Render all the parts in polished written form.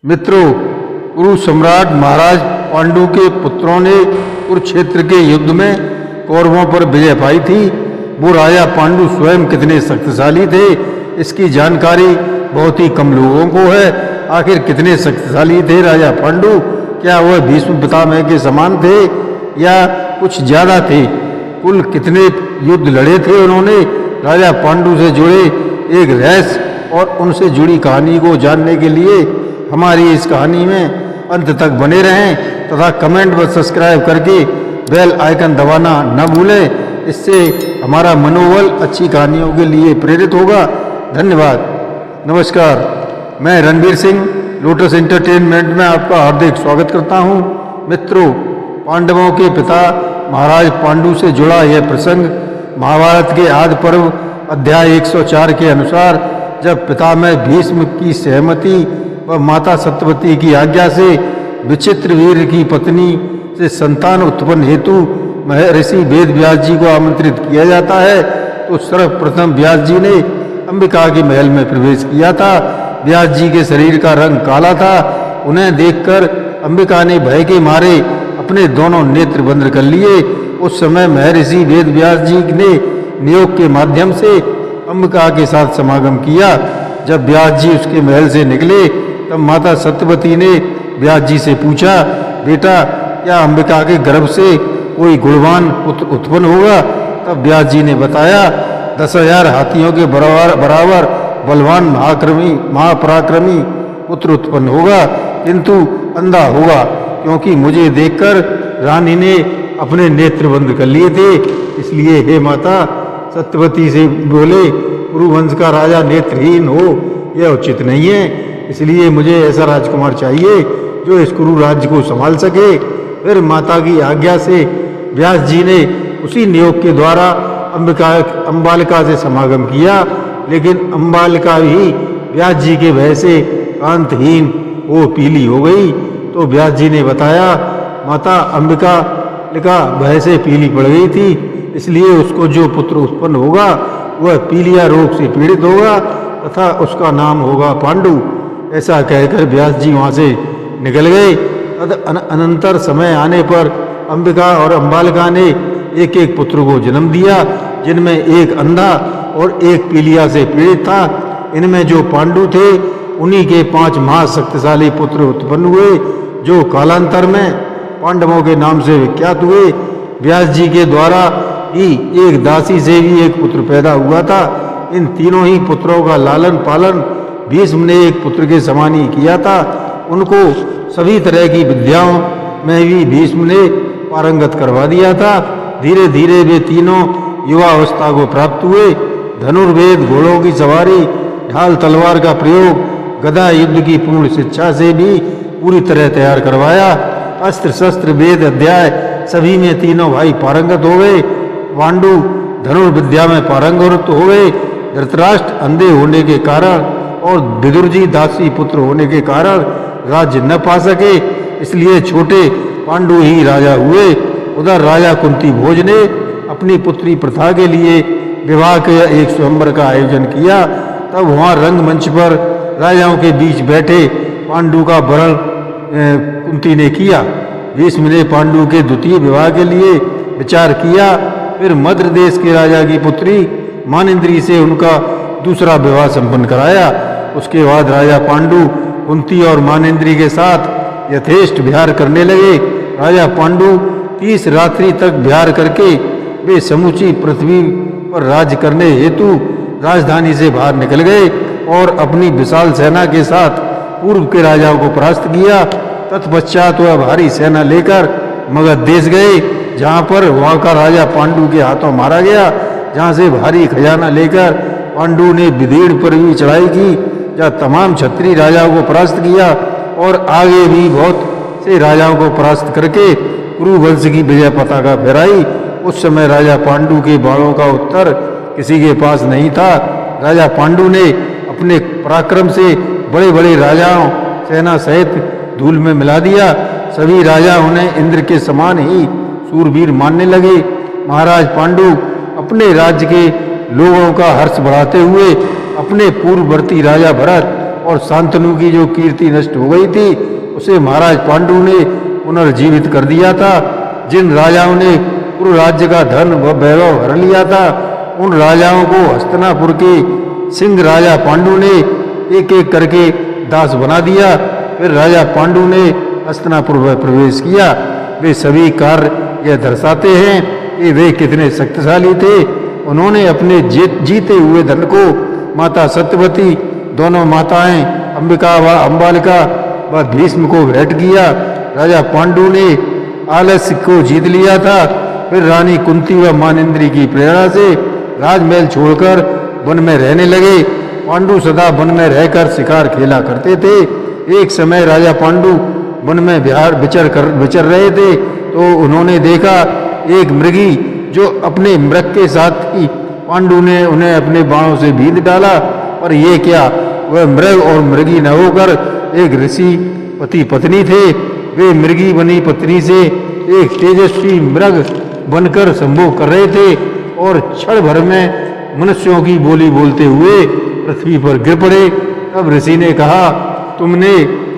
मित्रों, कुरु सम्राट महाराज पांडु के पुत्रों ने कुरुक्षेत्र के युद्ध में कौरवों पर विजय पाई थी। वो राजा पांडु स्वयं कितने शक्तिशाली थे, इसकी जानकारी बहुत ही कम लोगों को है। आखिर कितने शक्तिशाली थे राजा पांडु? क्या वह भीष्म पितामह के समान थे या कुछ ज्यादा थे? कुल कितने युद्ध लड़े थे उन्होंने? राजा पांडु से जुड़े एक रहस्य और उनसे जुड़ी कहानी को जानने के लिए हमारी इस कहानी में अंत तक बने रहें तथा कमेंट व सब्सक्राइब करके बेल आइकन दबाना न भूलें। इससे हमारा मनोबल अच्छी कहानियों के लिए प्रेरित होगा। धन्यवाद। नमस्कार, मैं रणवीर सिंह लोटस एंटरटेनमेंट में आपका हार्दिक स्वागत करता हूं। मित्रों, पांडवों के पिता महाराज पांडु से जुड़ा यह प्रसंग महाभारत के आदि पर्व अध्याय 104 के अनुसार जब पितामह भीष्म की सहमति व माता सत्यवती की आज्ञा से विचित्र वीर की पत्नी से संतान उत्पन्न हेतु महर्षि वेद व्यास जी को आमंत्रित किया जाता है, तो सर्वप्रथम व्यास जी ने अंबिका के महल में प्रवेश किया था। व्यास जी के शरीर का रंग काला था। उन्हें देखकर अंबिका ने भय के मारे अपने दोनों नेत्र बंद कर लिए। उस समय महर्षि वेद व्यास जी ने नियोग के माध्यम से अंबिका के साथ समागम किया। जब व्यास जी उसके महल से निकले तब माता सत्यवती ने व्यास जी से पूछा, बेटा, क्या अंबिका के गर्भ से कोई गुणवान पुत्र उत्पन्न होगा? तब व्यास जी ने बताया, 10,000 हाथियों के बराबर बलवान महापराक्रमी पुत्र उत्पन्न होगा, किंतु अंधा होगा, क्योंकि मुझे देखकर रानी ने अपने नेत्र बंद कर लिए थे। इसलिए हे माता सत्यवती से बोले, कुरुवंश का राजा नेत्रहीन हो यह उचित नहीं है। इसलिए मुझे ऐसा राजकुमार चाहिए जो इस कुरु राज्य को संभाल सके। फिर माता की आज्ञा से व्यास जी ने उसी नियोग के द्वारा अंबालिका से समागम किया, लेकिन अंबालिका भी व्यास जी के भय से कांतहीन हो पीली हो गई। तो व्यास जी ने बताया, माता अंबिका भय से पीली पड़ गई थी, इसलिए उसको जो पुत्र उत्पन्न होगा वह पीलिया रोग से पीड़ित होगा तथा उसका नाम होगा पांडु। ऐसा कहकर व्यास जी वहाँ से निकल गए। अनंतर समय आने पर अंबिका और अंबालिका ने एक एक पुत्र को जन्म दिया, जिनमें एक अंधा और एक पीलिया से पीड़ित था। इनमें जो पांडु थे उन्हीं के 5 महाशक्तिशाली पुत्र उत्पन्न हुए, जो कालांतर में पांडवों के नाम से विख्यात हुए। व्यास जी के द्वारा ही एक दासी से भी एक पुत्र पैदा हुआ था। इन तीनों ही पुत्रों का लालन पालन भीष्म ने एक पुत्र के समान ही किया था। उनको सभी तरह की विद्याओं में भी भीष्म ने पारंगत करवा दिया था। धीरे धीरे वे तीनों युवावस्था को प्राप्त हुए। धनुर्वेद, घोड़ों की सवारी, ढाल तलवार का प्रयोग, गदा युद्ध की पूर्ण शिक्षा से भी पूरी तरह तैयार करवाया। अस्त्र शस्त्र वेद अध्याय सभी में तीनों भाई पारंगत हो गए। पांडु धनुर्विद्या में पारंगत हो गए। धृतराष्ट्र अंधे होने के कारण और विदुर जी दासी पुत्र होने के कारण राज्य न पा सके, इसलिए छोटे पांडु ही राजा हुए। उधर राजा कुंती भोज ने अपनी पुत्री प्रथा के लिए विवाह के एक स्वयंवर का आयोजन किया। तब वहाँ रंगमंच पर राजाओं के बीच बैठे पांडु का वरण कुंती ने किया। भीष्म ने पांडु के द्वितीय विवाह के लिए विचार किया। फिर मद्र देश के राजा की पुत्री मानेंद्री से उनका दूसरा विवाह संपन्न कराया। उसके बाद राजा पांडु कुंती और मानेंद्री के साथ यथेष्ट विहार करने लगे। राजा पांडु 30 रात्रि तक विहार करके वे समूची पृथ्वी पर राज्य करने हेतु राजधानी से बाहर निकल गए और अपनी विशाल सेना के साथ पूर्व के राजाओं को परास्त किया। तत्पश्चात वह भारी सेना लेकर मगध देश गए, जहाँ पर वहाँ का राजा पांडु के हाथों मारा गया। जहाँ से भारी खजाना लेकर पांडु ने विदीर्ण पर भी चढ़ाई की, जहाँ तमाम क्षत्रिय राजाओं को परास्त किया और आगे भी बहुत से राजाओं को परास्त करके कुरुवंश की विजय पताका फहराई। उस समय राजा पांडु के बाणों का उत्तर किसी के पास नहीं था। राजा पांडु ने अपने पराक्रम से बड़े बड़े राजाओं सेना सहित धूल में मिला दिया। सभी राजा उन्हें इंद्र के समान ही सूरवीर मानने लगे। महाराज पांडु अपने राज्य के लोगों का हर्ष बढ़ाते हुए अपने पूर्ववर्ती राजा भरत और शांतनु की जो कीर्ति नष्ट हो गई थी उसे महाराज पांडु ने पुनर्जीवित कर दिया था। जिन राजाओं ने कुरु राज्य का धन व वैभव हर लिया था उन राजाओं को हस्तिनापुर के सिंह राजा पांडु ने एक एक करके दास बना दिया। फिर राजा पांडु ने हस्तिनापुर में प्रवेश किया। वे सभी कार्य यह दर्शाते हैं कि वे कितने शक्तिशाली थे। उन्होंने अपने जीते हुए धन को माता सत्यवती, दोनों माताएं अंबिका व अम्बालिका व भीष्म को भेंट किया। राजा पांडु ने आलस्य को जीत लिया था। फिर रानी कुंती व मानेंद्री की प्रेरणा से राजमहल छोड़कर वन में रहने लगे। पांडु सदा वन में रहकर शिकार खेला करते थे। एक समय राजा पांडु वन में विचर रहे थे तो उन्होंने देखा एक मृगी जो अपने मृग के साथ ही पांडु ने उन्हें अपने बाणों से बींध डाला। पर ये क्या, वह मृग और मृगी न होकर एक ऋषि पति पत्नी थे। वे मृगी बनी पत्नी से एक तेजस्वी मृग बनकर संभोग कर रहे थे और क्षण भर में मनुष्यों की बोली बोलते हुए पृथ्वी पर गिर पड़े। तब ऋषि ने कहा, तुमने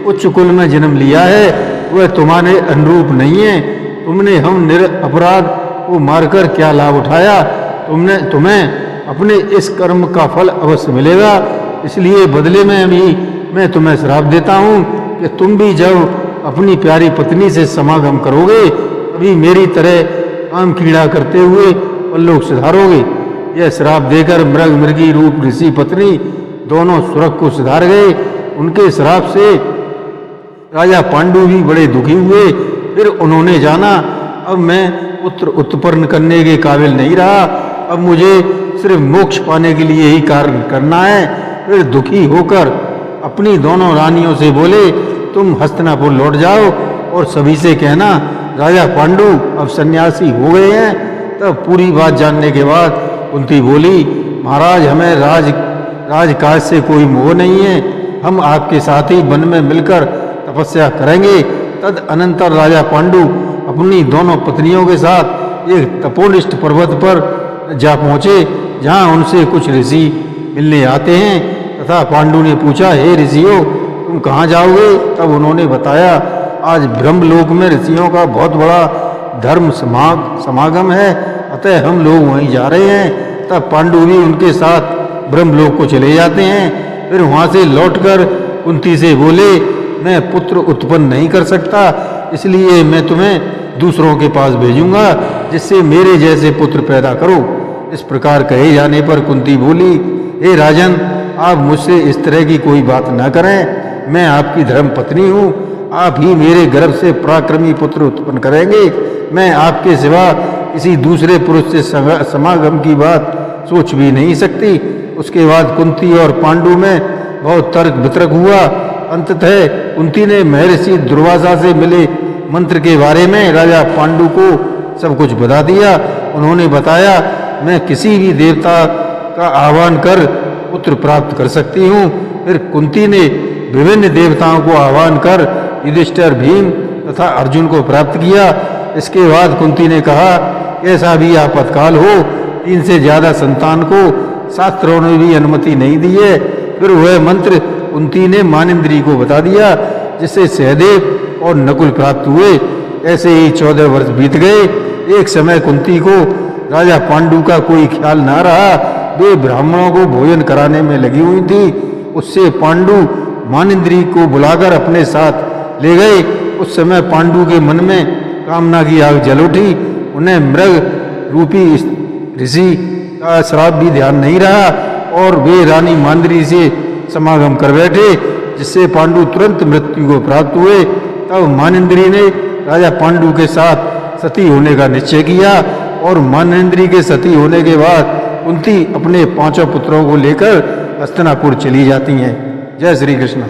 उच्च कुल में जन्म लिया है, वह तुम्हारे अनुरूप नहीं है। तुमने हम निरपराध को मारकर क्या लाभ उठाया? तुम्हें अपने इस कर्म का फल अवश्य मिलेगा। इसलिए बदले में भी मैं तुम्हें श्राप देता हूँ कि तुम भी जब अपनी प्यारी पत्नी से समागम करोगे तभी मेरी तरह काम कीड़ा करते हुए पल्लोक सुधारोगे। यह श्राप देकर मृग मृगी रूप ऋषि पत्नी दोनों स्वर्ग को सुधार गए। उनके श्राप से राजा पांडु भी बड़े दुखी हुए। फिर उन्होंने जाना, अब मैं पुत्र उत्पन्न करने के काबिल नहीं रहा, अब मुझे सिर्फ मोक्ष पाने के लिए ही कार्य करना है। फिर दुखी होकर अपनी दोनों रानियों से बोले, तुम हस्तिनापुर लौट जाओ और सभी से कहना राजा पांडु अब सन्यासी हो गए हैं। तब पूरी बात जानने के बाद कुंती बोली, महाराज हमें राजकाज से कोई मोह नहीं है, हम आपके साथ ही वन में मिलकर तपस्या करेंगे। तद अनंतर राजा पांडु अपनी दोनों पत्नियों के साथ एक तपोनिष्ठ पर्वत पर जा पहुँचे जहाँ उनसे कुछ ऋषि मिलने आते हैं। तथा पांडु ने पूछा, हे ऋषियों तुम कहाँ जाओगे? तब उन्होंने बताया, आज ब्रह्मलोक में ऋषियों का बहुत बड़ा धर्म समागम है, अतः हम लोग वहीं जा रहे हैं। तब पांडु भी उनके साथ ब्रह्मलोक को चले जाते हैं। फिर वहाँ से लौटकर कुंती से बोले, मैं पुत्र उत्पन्न नहीं कर सकता, इसलिए मैं तुम्हें दूसरों के पास भेजूंगा जिससे मेरे जैसे पुत्र पैदा करो। इस प्रकार कहे जाने पर कुंती बोली, हे राजन आप मुझसे इस तरह की कोई बात न करें, मैं आपकी धर्म पत्नी हूँ, आप ही मेरे गर्भ से पराक्रमी पुत्र उत्पन्न करेंगे। मैं आपके सिवा किसी दूसरे पुरुष से समागम की बात सोच भी नहीं सकती। उसके बाद कुंती और पांडु में बहुत तर्क वितर्क हुआ। अंततः कुंती ने महर्षि दुर्वासा से मिले मंत्र के बारे में राजा पांडु को सब कुछ बता दिया। उन्होंने बताया, मैं किसी भी देवता का आह्वान कर पुत्र प्राप्त कर सकती हूँ। फिर कुंती ने विभिन्न देवताओं को आह्वान कर युधिष्ठिर, भीम तथा अर्जुन को प्राप्त किया। इसके बाद कुंती ने कहा, कैसा भी आपातकाल हो, 3 से ज्यादा संतान को शास्त्रों ने भी अनुमति नहीं दी है। फिर वह मंत्र कुंती ने मानेंद्री को बता दिया जिससे सहदेव और नकुल प्राप्त हुए। ऐसे ही 14 वर्ष बीत गए। एक समय कुंती को राजा पांडु का कोई ख्याल ना रहा। वे ब्राह्मणों को भोजन कराने में लगी हुई थी। उससे पांडु मानेंद्री को बुलाकर अपने साथ ले गए। उस समय पांडु के मन में कामना की आग जल उठी। उन्हें मृग रूपी ऋषि का श्राप भी ध्यान नहीं रहा और वे रानी मांद्री से समागम कर बैठे जिससे पांडु तुरंत मृत्यु को प्राप्त हुए। तब मानेंद्री ने राजा पांडु के साथ सती होने का निश्चय किया और मानेंद्री के सती होने के बाद कुंती अपने 5 पुत्रों को लेकर हस्तिनापुर चली जाती हैं। जय श्री कृष्ण।